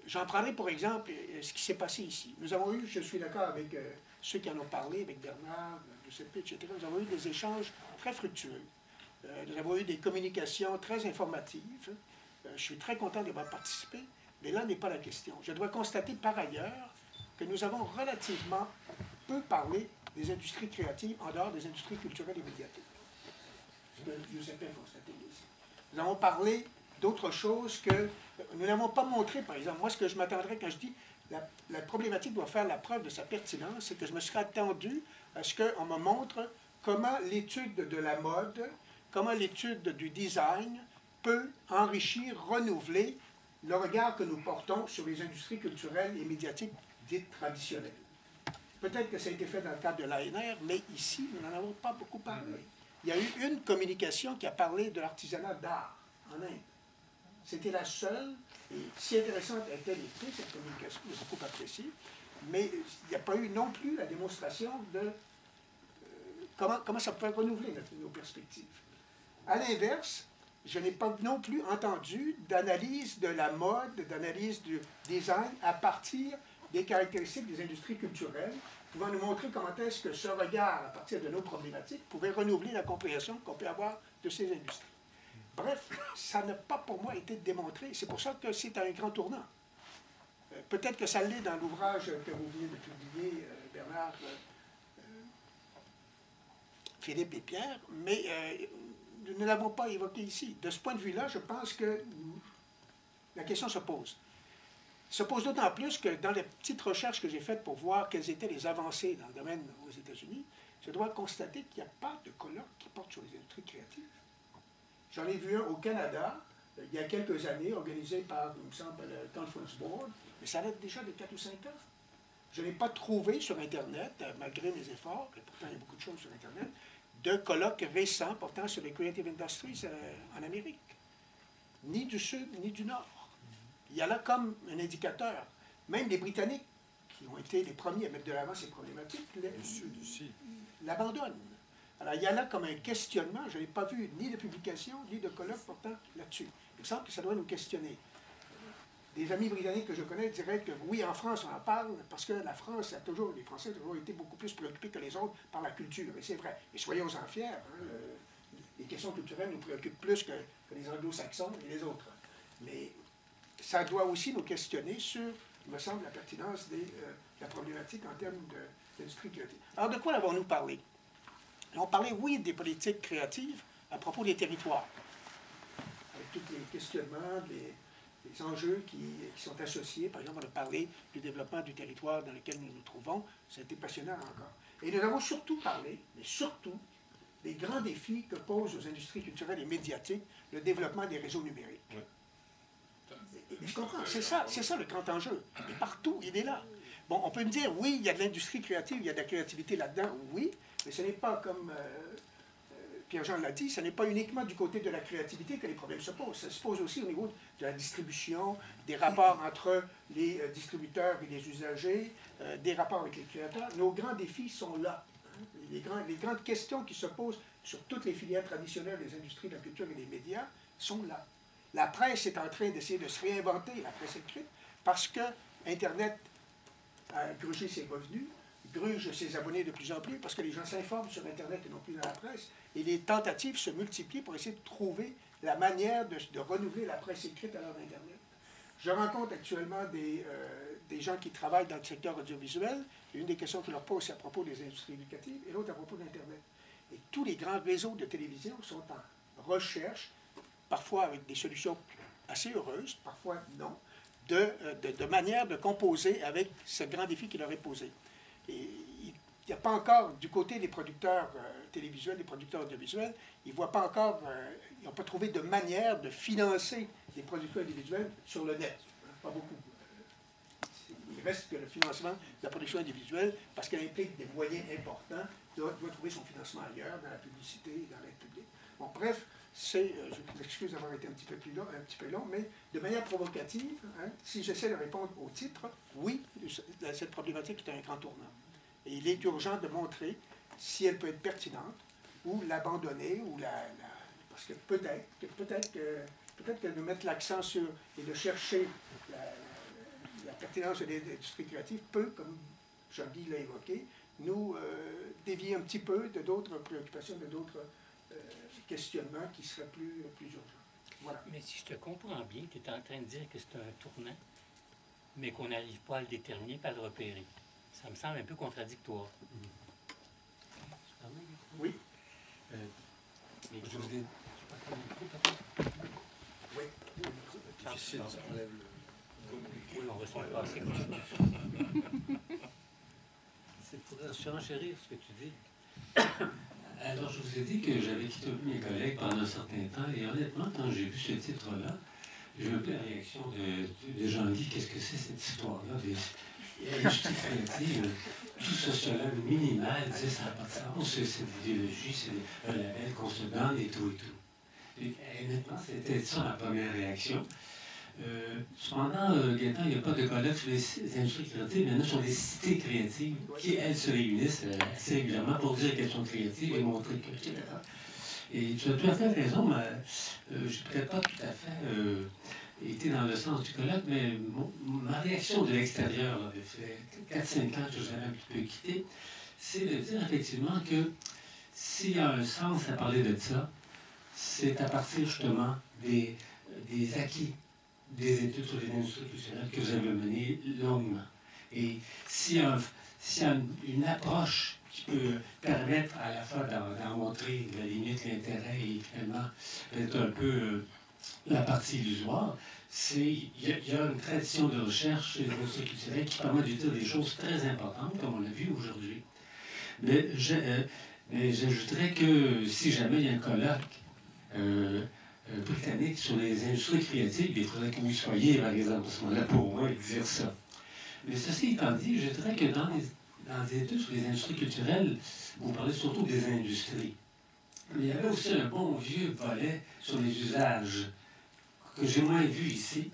J'en prendrai pour exemple ce qui s'est passé ici. Nous avons eu, je suis d'accord avec ceux qui en ont parlé, avec Bernard, Giuseppe, etc., nous avons eu des échanges très fructueux. Nous avons eu des communications très informatives. Je suis très content d'y avoir participé, mais là n'est pas la question. Je dois constater par ailleurs que nous avons relativement peu parlé des industries créatives en dehors des industries culturelles et médiatiques. Ce que Giuseppe a constaté ici. Nous avons parlé d'autres choses que nous n'avons pas montré, par exemple. Moi, ce que je m'attendrais quand je dis la problématique doit faire la preuve de sa pertinence, c'est que je me serais attendu à ce qu'on me montre comment l'étude de la mode, comment l'étude du design peut enrichir, renouveler le regard que nous portons sur les industries culturelles et médiatiques dites traditionnelles. Peut-être que ça a été fait dans le cadre de l'ANR, mais ici, nous n'en avons pas beaucoup parlé. Il y a eu une communication qui a parlé de l'artisanat d'art en Inde. C'était la seule, et si intéressante a-t-elle été, cette communication, j'ai beaucoup apprécié, mais il n'y a pas eu non plus la démonstration de comment ça peut renouveler nos perspectives. À l'inverse, je n'ai pas non plus entendu d'analyse de la mode, d'analyse du design à partir des caractéristiques des industries culturelles, pouvant nous montrer comment est-ce que ce regard, à partir de nos problématiques, pouvait renouveler la compréhension qu'on peut avoir de ces industries. Bref, ça n'a pas pour moi été démontré. C'est pour ça que c'est un grand tournant. Peut-être que ça l'est dans l'ouvrage que vous venez de publier, Bernard, Philippe et Pierre, mais nous ne l'avons pas évoqué ici. De ce point de vue-là, je pense que la question se pose. Se pose d'autant plus que dans les petites recherches que j'ai faites pour voir quelles étaient les avancées dans le domaine aux États-Unis, je dois constater qu'il n'y a pas de colloque qui porte sur les industries créatives. J'en ai vu un au Canada, il y a quelques années, organisé par, il me semble, le Conference Board, mais ça date déjà de 4 ou 5 ans. Je n'ai pas trouvé sur Internet, malgré mes efforts, et pourtant il y a beaucoup de choses sur Internet, de colloques récents portant sur les Creative Industries en Amérique, ni du Sud, ni du Nord. Il y a là comme un indicateur. Même les Britanniques, qui ont été les premiers à mettre de l'avant ces problématiques, l'abandonnent. Alors, il y a là comme un questionnement. Je n'ai pas vu ni de publication, ni de colloque portant là-dessus. Il me semble que ça doit nous questionner. Des amis britanniques que je connais diraient que oui, en France, on en parle parce que la France a toujours, les Français ont toujours été beaucoup plus préoccupés que les autres par la culture. Et c'est vrai. Et soyons-en fiers. Hein, les questions culturelles nous préoccupent plus que les anglo-saxons et les autres. Mais ça doit aussi nous questionner sur, il me semble, la pertinence de la problématique en termes d'industrie créative. Alors, de quoi avons-nous parlé? On parlait, oui, des politiques créatives à propos des territoires, avec tous les questionnements, les enjeux qui sont associés. Par exemple, on a parlé du développement du territoire dans lequel nous nous trouvons. Ça a été passionnant encore. Et nous avons surtout parlé, mais surtout, des grands défis que posent aux industries culturelles et médiatiques le développement des réseaux numériques. Oui. Et je comprends, c'est ça le grand enjeu. Et partout, il est là. Bon, on peut me dire, oui, il y a de l'industrie créative, il y a de la créativité là-dedans, oui, mais ce n'est pas comme Pierre-Jean l'a dit, ce n'est pas uniquement du côté de la créativité que les problèmes se posent. Ça se pose aussi au niveau de la distribution, des rapports entre les distributeurs et les usagers, des rapports avec les créateurs. Nos grands défis sont là. Hein. Les grandes questions qui se posent sur toutes les filières traditionnelles des industries de la culture et des médias sont là. La presse est en train d'essayer de se réinventer, la presse écrite, parce que Internet a grugé ses revenus, gruge ses abonnés de plus en plus, parce que les gens s'informent sur Internet et non plus dans la presse, et les tentatives se multiplient pour essayer de trouver la manière de renouveler la presse écrite à l'heure d'Internet. Je rencontre actuellement des gens qui travaillent dans le secteur audiovisuel, et une des questions que je leur pose, c'est à propos des industries éducatives, et l'autre à propos d'Internet. Et tous les grands réseaux de télévision sont en recherche, parfois avec des solutions assez heureuses, parfois non, de manière de composer avec ce grand défi qui leur est posé. Et il n'y a pas encore, du côté des producteurs télévisuels, des producteurs audiovisuels, ils ne voient pas encore, ils n'ont pas trouvé de manière de financer les producteurs individuels sur le net. Pas beaucoup. Il reste que le financement de la production individuelle, parce qu'elle implique des moyens importants, doit trouver son financement ailleurs, dans la publicité, dans l'aide publique. Bon, bref, je m'excuse d'avoir été un petit peu long, mais de manière provocative, hein, si j'essaie de répondre au titre, oui, cette problématique est un grand tournant. Et il est urgent de montrer si elle peut être pertinente, ou l'abandonner, ou parce que peut-être que de mettre l'accent sur et de chercher la pertinence de l'industrie créative peut, comme Jean-Guy l'a évoqué, nous dévier un petit peu de d'autres préoccupations, de d'autres questionnements qui seraient plus urgents. Voilà. Mais si je te comprends bien, tu es en train de dire que c'est un tournant, mais qu'on n'arrive pas à le déterminer, pas à le repérer. Ça me semble un peu contradictoire. Oui. Je vous ai... Oui. Difficile, ça enlève le... Oui, on reçoit pas assez. C'est pour surenchérir ce que tu dis. Alors, je vous ai dit que j'avais quitté mes collègues pendant un certain temps, et honnêtement, quand j'ai vu ce titre-là, j'ai eu la réaction de Jean-Guy, qu'est-ce que c'est cette histoire-là? L'industrie créative, tout sociologue minimal disait ça n'a pas de sens, c'est de l'idéologie, c'est un label qu'on se donne et tout et tout. Et honnêtement, c'était ça ma première réaction. Cependant, Gaëtan, il n'y a pas de colloque sur les industries créatives, mais il y en a sur les cités créatives qui, elles, se réunissent assez régulièrement pour dire qu'elles sont créatives et montrer que, etc. Et tu as tout à fait raison, mais je n'ai peut-être pas tout à fait été dans le sens du colloque, mais ma réaction de l'extérieur, ça fait 4-5 ans que j'avais un petit peu quitté, c'est de dire effectivement que s'il y a un sens à parler de ça, c'est à partir justement des acquis des études sur les industries culturelles que vous avez menées longuement. Et s'il y a une approche qui peut permettre à la fois d'en montrer la limite, l'intérêt et finalement peut-être un peu la partie illusoire, il y a une tradition de recherche chez les industries culturelles qui permet de dire des choses très importantes, comme on l'a vu aujourd'hui. Mais j'ajouterais que si jamais il y a un colloque britannique sur les industries créatives, il faudrait que vous y soyez, par exemple, à ce moment-là, pour au moins dire ça. Mais ceci étant dit, je dirais que dans les études sur les industries culturelles, vous parlez surtout des industries. Mais il y avait aussi un bon vieux volet sur les usages que j'ai moins vu ici,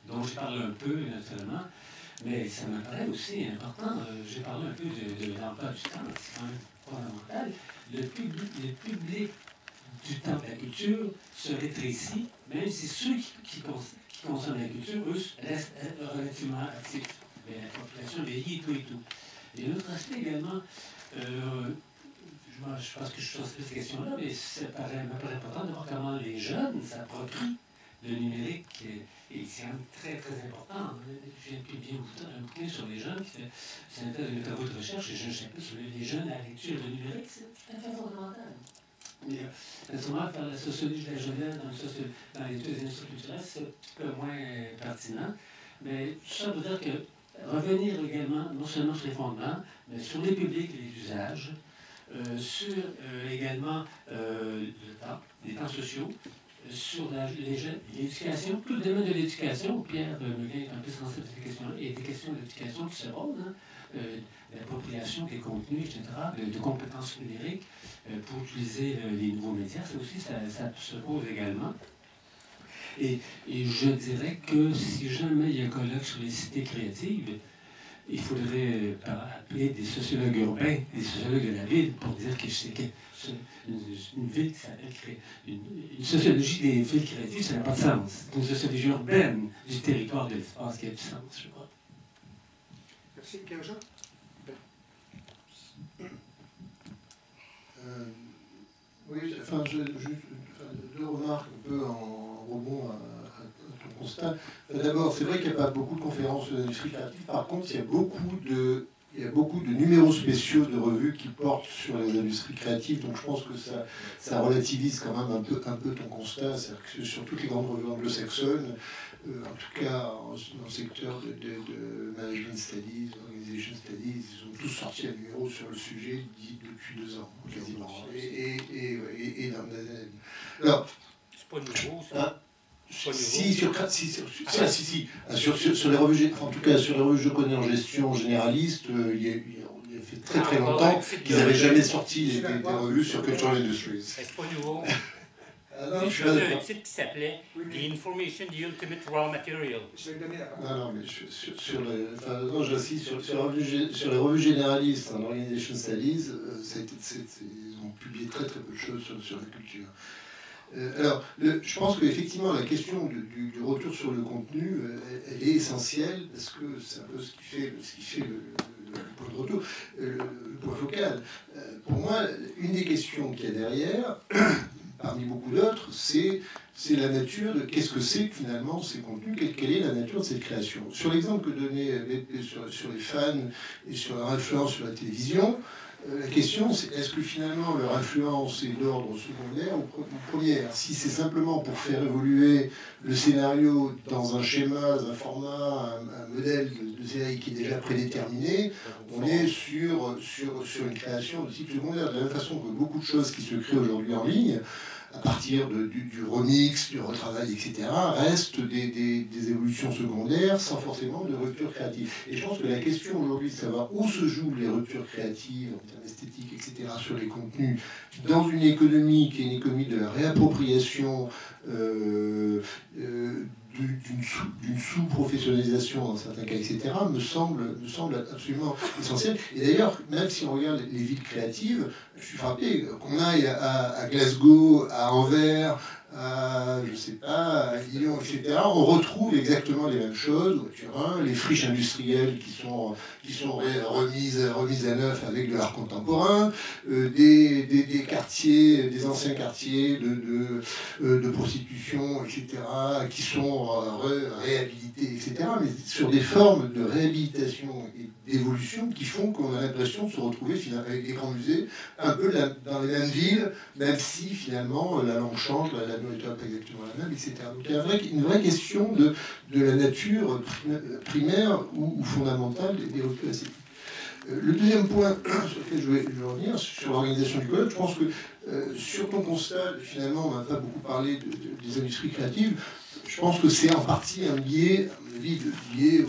dont je parle un peu, naturellement, mais ça me paraît aussi important. J'ai parlé un peu de l'emploi du temps, c'est quand même fondamental. Le public du temps de la culture se rétrécit, même si ceux qui consomment la culture, eux, restent relativement actifs. Mais la population vieillit et tout et tout. Et l'autre aspect également, je pense que je suis sur cette question-là, mais ça me paraît important de voir comment les jeunes s'approprient le numérique, et c'est quand même très, très important. Je viens de publier un bouquin sur les jeunes qui s'intéresse à des travaux de recherche, et je sais pas sur les jeunes à la lecture de numérique, c'est tout à fait fondamental. Mais naturellement, faire la sociologie de la jeunesse dans les deux industries culturelles, c'est un petit peu moins pertinent. Mais tout ça veut dire que revenir également, non seulement sur les fondements, mais sur les publics et les usages, sur également les temps sociaux, sur l'éducation, tout le domaine de l'éducation. Pierre Meguin est un peu sensible à ces questions-là. Il y a des questions d'éducation qui se posent, l'appropriation des contenus, etc., de compétences numériques pour utiliser les nouveaux médias. Ça aussi, ça se pose également. Et je dirais que si jamais il y a un colloque sur les cités créatives, il faudrait appeler des sociologues urbains, des sociologues de la ville, pour dire que c'est une ville qui s'appelle une sociologie des villes créatives, ça n'a pas de sens. C'est une sociologie urbaine du territoire de l'espace qui a du sens, je crois. Merci, Pierre-Jean. Oui, enfin, deux remarques un peu en rebond à ton constat. D'abord, c'est vrai qu'il n'y a pas beaucoup de conférences sur l'industrie créative. Par contre, il y a beaucoup de il y a beaucoup de numéros spéciaux de revues qui portent sur les industries créatives, donc je pense que ça relativise quand même un peu ton constat, c'est-à-dire que sur toutes les grandes revues anglo-saxonnes, en tout cas dans le secteur de Management Studies, Organization Studies, ils ont tous sorti un numéro sur le sujet depuis 2 ans, quasiment, et dans les années. Alors, c'est pas nouveau, ça. Si, sur les revues, en tout cas sur les revues que je connais en gestion généraliste, il a fait très longtemps qu'ils n'avaient jamais sorti des revues sur Cultural Industries. C'est pas nouveau. Non, il y a un titre qui s'appelait The Information, the Ultimate Raw Material. Je vais donner la parole. Non, mais j'insiste sur les revues généralistes en Organization Studies, ils ont publié très peu de choses sur la culture. Alors, je pense qu'effectivement, la question du retour sur le contenu, elle est essentielle, parce que c'est un peu ce qui fait le point de retour, le point focal. Pour moi, une des questions qu'il y a derrière, parmi beaucoup d'autres, c'est la nature de qu'est-ce que c'est finalement ces contenus, quelle est la nature de cette création. Sur l'exemple que donnait sur les fans et sur leur influence sur la télévision, la question, c'est est-ce que finalement leur influence est d'ordre secondaire ou première? Si c'est simplement pour faire évoluer le scénario dans un schéma, dans un format, un modèle de série qui est déjà prédéterminé, on est sur une création de type secondaire. De la même façon que beaucoup de choses qui se créent aujourd'hui en ligne, à partir du remix, du retravail, etc., restent des évolutions secondaires sans forcément de rupture créative. Et je pense que la question aujourd'hui de savoir où se jouent les ruptures créatives en termes esthétiques, etc., sur les contenus, dans une économie qui est une économie de la réappropriation, d'une sous-professionnalisation dans certains cas, etc., me semble absolument essentiel. Et d'ailleurs, même si on regarde les villes créatives, je suis frappé qu'on aille à Glasgow, à Anvers, à, je sais pas, à Lyon, etc., on retrouve exactement les mêmes choses, au Turin, les friches industrielles qui sont remises à neuf avec de l'art contemporain, des quartiers, des anciens quartiers de prostitution, etc., qui sont réhabilités, etc., mais sur des formes de réhabilitation et d'évolution qui font qu'on a l'impression de se retrouver finalement avec des grands musées un peu dans les mêmes villes, même si finalement la langue change, la nourriture n'est pas exactement la même, etc. Donc il y a une vraie question de la nature primaire ou fondamentale des ruptures esthétiques. Le deuxième point sur lequel je vais revenir, sur l'organisation du colloque, je pense que sur ton constat, finalement, on n'a pas beaucoup parlé des industries créatives. Je pense que c'est en partie lié, à mon avis, lié aux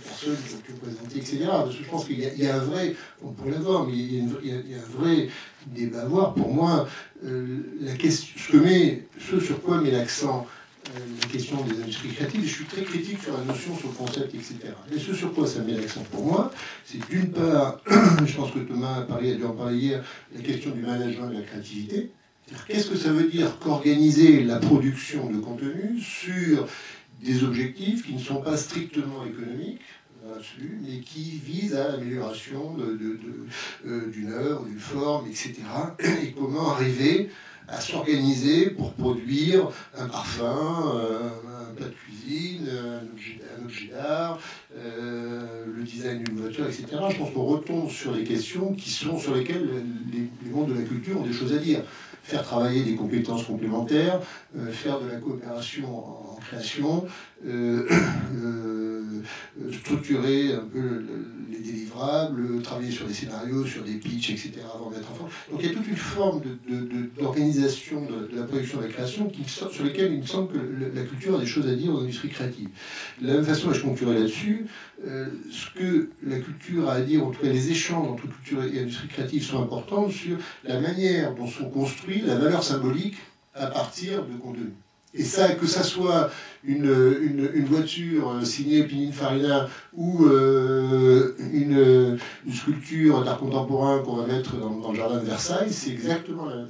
personnes qui ont présenté, etc. Parce que je pense qu'il y a un vrai, on pourrait l'avoir, mais il y a un vrai débat à voir. Pour moi, la question, ce sur quoi met l'accent la question des industries créatives, et je suis très critique sur la notion, sur le concept, etc. Et ce sur quoi ça met l'accent pour moi, c'est d'une part, je pense que Thomas a dû en parler hier, la question du management de la créativité. Qu'est-ce que ça veut dire qu'organiser la production de contenu sur des objectifs qui ne sont pas strictement économiques, mais qui visent à l'amélioration d'une œuvre, d'une forme, etc. Et comment arriver à s'organiser pour produire un parfum, un plat de cuisine, un objet d'art, le design d'une voiture, etc. Je pense qu'on retombe sur des questions sur lesquelles les mondes de la culture ont des choses à dire. Faire travailler des compétences complémentaires, faire de la coopération en création, structurer un peu les délivrables, travailler sur des scénarios, sur des pitchs, etc. avant de mettre en forme. Donc il y a toute une forme d'organisation de la production et de la création sur lesquelles il me semble que la culture a des choses à dire aux industries créatives. De la même façon, et je conclurai là-dessus, ce que la culture a à dire, en tout cas les échanges entre culture et industrie créative sont importants sur la manière dont sont construits la valeur symbolique à partir de contenu. Et ça, que ça soit une voiture signée Pininfarina ou une sculpture d'art contemporain qu'on va mettre dans le jardin de Versailles, c'est exactement la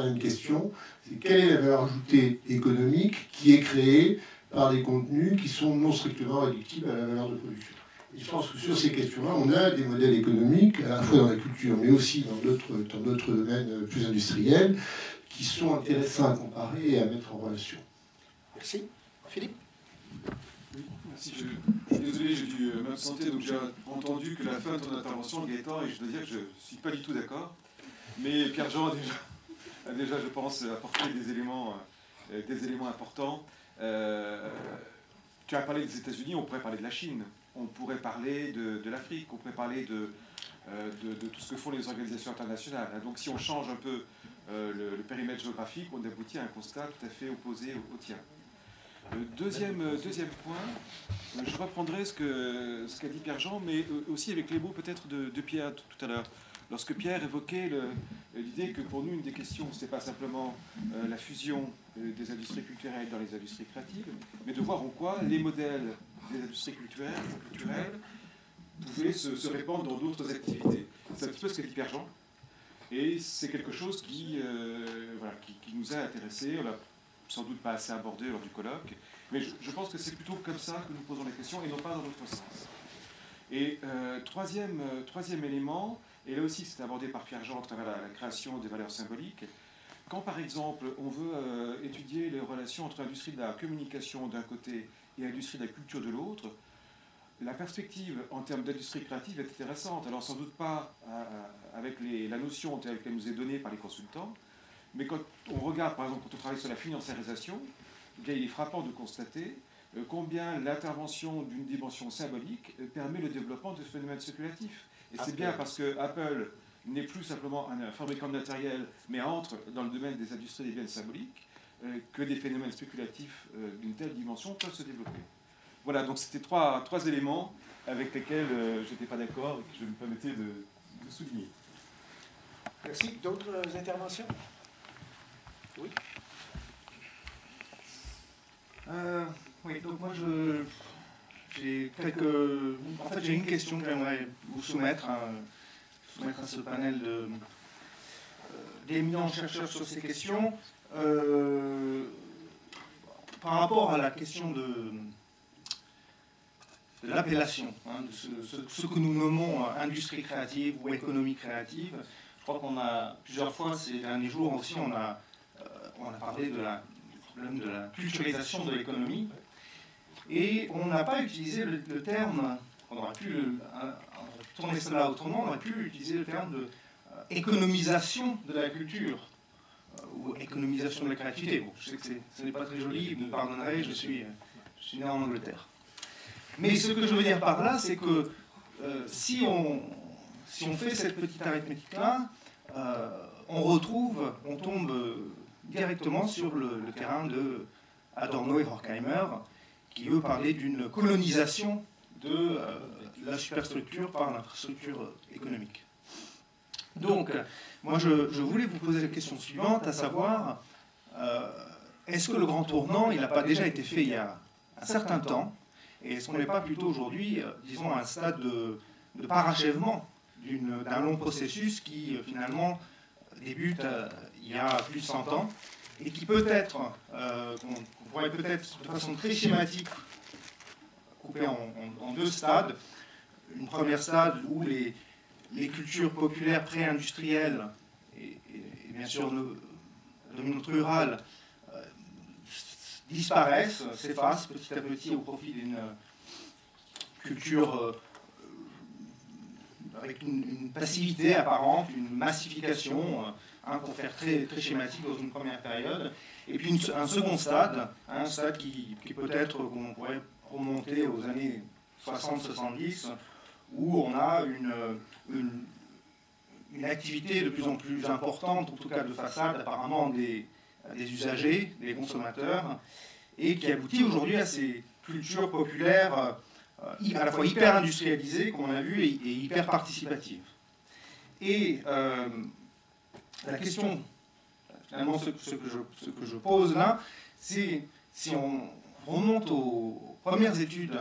même question. C'est quelle est la valeur ajoutée économique qui est créée par des contenus qui sont non strictement réductibles à la valeur de production. Et je pense que sur ces questions-là, on a des modèles économiques, à la fois dans la culture, mais aussi dans d'autres domaines plus industriels, qui sont intéressants à comparer et à mettre en relation. Merci. Philippe? Merci. Je désolé, j'ai dû m'absenter, donc j'ai entendu que la fin de ton intervention, Gaëtan, et je dois dire que je ne suis pas du tout d'accord. Mais Pierre-Jean a déjà, je pense, apporté des éléments importants. Tu as parlé des États-Unis, on pourrait parler de la Chine, on pourrait parler de l'Afrique, on pourrait parler de tout ce que font les organisations internationales. Donc si on change un peu le périmètre géographique, on aboutit à un constat tout à fait opposé au tien. Deuxième point, je reprendrai ce qu'a dit Pierre-Jean, mais aussi avec les mots peut-être de Pierre tout à l'heure. Lorsque Pierre évoquait l'idée que pour nous, une des questions, ce n'est pas simplement la fusion des industries culturelles dans les industries créatives, mais de voir en quoi les modèles des industries culturelles pouvaient se répandre dans d'autres activités. C'est un petit peu ce qu'a dit Pierre-Jean, et c'est quelque chose qui nous a intéressés. On l'a sans doute pas assez abordé lors du colloque, mais je pense que c'est plutôt comme ça que nous posons les questions, et non pas dans l'autre sens. Et troisième élément, et là aussi c'est abordé par Pierre-Jean à travers la création des valeurs symboliques. Quand par exemple on veut étudier les relations entre l'industrie de la communication d'un côté et l'industrie de la culture de l'autre, la perspective en termes d'industrie créative est intéressante. Alors sans doute pas avec la notion telle qu'elle nous est donnée par les consultants, mais quand on regarde par exemple, quand on travaille sur la financiarisation, il est frappant de constater combien l'intervention d'une dimension symbolique permet le développement de phénomènes spéculatifs. Et c'est bien parce que Apple n'est plus simplement un fabricant de matériel, mais entre dans le domaine des industries des biens symboliques, que des phénomènes spéculatifs d'une telle dimension peuvent se développer. Voilà, donc c'était trois éléments avec lesquels je n'étais pas d'accord et que je me permettais de souligner. Merci. D'autres interventions? Oui. Oui, donc moi j'ai j'ai une question que j'aimerais vous soumettre à ce panel d'éminents chercheurs sur ces questions. Par rapport à la question de l'appellation, de ce que nous nommons industrie créative ou économie créative. Je crois qu'on a plusieurs fois ces derniers jours aussi, on a parlé du problème de la culturalisation de l'économie. Et on n'a pas utilisé le terme, on aurait pu tourner cela autrement, on aurait pu utiliser le terme de économisation de la culture, ou économisation de la créativité. Bon, je sais que ce n'est pas très joli, vous me pardonnerez, je suis né en Angleterre. Mais ce que je veux dire par là, c'est que si on fait cette petite arithmétique-là, on tombe directement sur le terrain de Adorno et Horkheimer, qui eux parlaient d'une colonisation de la superstructure par l'infrastructure économique. Donc, moi je voulais vous poser la question suivante, à savoir, est-ce que le grand tournant, il n'a pas déjà été fait il y a un certain temps, et est-ce qu'on n'est pas plutôt aujourd'hui, disons, à un stade de parachèvement d'un long processus qui finalement débute il y a plus de 100 ans, et qui peut-être, qu'on pourrait peut-être de façon très schématique couper en deux stades. Une première stade où les cultures populaires pré-industrielles et bien sûr la dominante rurale disparaissent, s'effacent petit à petit au profit d'une culture avec une passivité apparente, une massification, pour faire très, très schématique dans une première période. Et puis un second stade, un stade qui peut-être qu'on pourrait remonter aux années 60-70, où on a une activité de plus en plus importante, en tout cas de façade, apparemment des usagers, des consommateurs, et qui aboutit aujourd'hui à ces cultures populaires à la fois hyper industrialisées, comme on a vu, et hyper participatives. Et la question, finalement, ce que je pose là, c'est si on remonte aux premières études